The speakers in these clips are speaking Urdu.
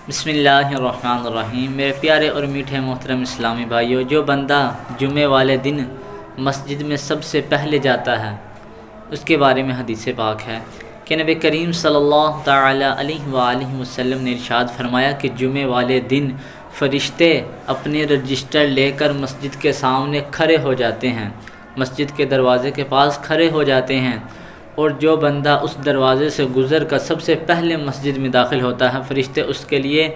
بسم اللہ الرحمن الرحیم۔ میرے پیارے اور میٹھے محترم اسلامی بھائیوں، جو بندہ جمعے والے دن مسجد میں سب سے پہلے جاتا ہے اس کے بارے میں حدیث پاک ہے کہ نبی کریم صلی اللہ تعالی علیہ وآلہ وسلم نے ارشاد فرمایا کہ جمعے والے دن فرشتے اپنے رجسٹر لے کر مسجد کے سامنے کھڑے ہو جاتے ہیں، مسجد کے دروازے کے پاس کھڑے ہو جاتے ہیں، اور جو بندہ اس دروازے سے گزر کر سب سے پہلے مسجد میں داخل ہوتا ہے، فرشتے اس کے لیے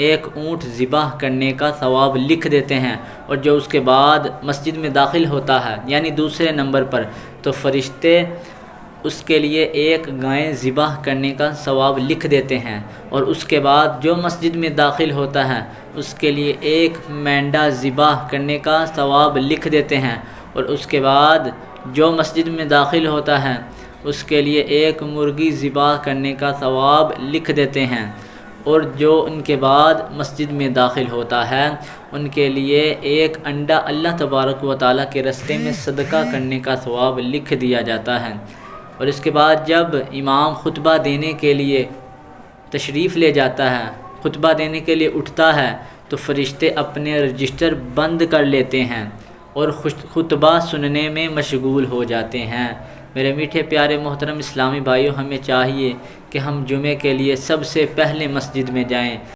ایک اونٹ ذبح کرنے کا ثواب لکھ دیتے ہیں، اور جو اس کے بعد مسجد میں داخل ہوتا ہے یعنی دوسرے نمبر پر، تو فرشتے اس کے لیے ایک گائے ذبح کرنے کا ثواب لکھ دیتے ہیں، اور اس کے بعد جو مسجد میں داخل ہوتا ہے اس کے لیے ایک مینڈا ذبح کرنے کا ثواب لکھ دیتے ہیں، اور اس کے بعد جو مسجد میں داخل ہوتا ہے اس کے لیے ایک مرغی ذبح کرنے کا ثواب لکھ دیتے ہیں، اور جو ان کے بعد مسجد میں داخل ہوتا ہے ان کے لیے ایک انڈا اللہ تبارک و تعالیٰ کے راستے میں صدقہ کرنے کا ثواب لکھ دیا جاتا ہے۔ اور اس کے بعد جب امام خطبہ دینے کے لیے تشریف لے جاتا ہے، خطبہ دینے کے لیے اٹھتا ہے، تو فرشتے اپنے رجسٹر بند کر لیتے ہیں اور خطبہ سننے میں مشغول ہو جاتے ہیں۔ میرے میٹھے پیارے محترم اسلامی بھائیوں، ہمیں چاہیے کہ ہم جمعے کے لیے سب سے پہلے مسجد میں جائیں۔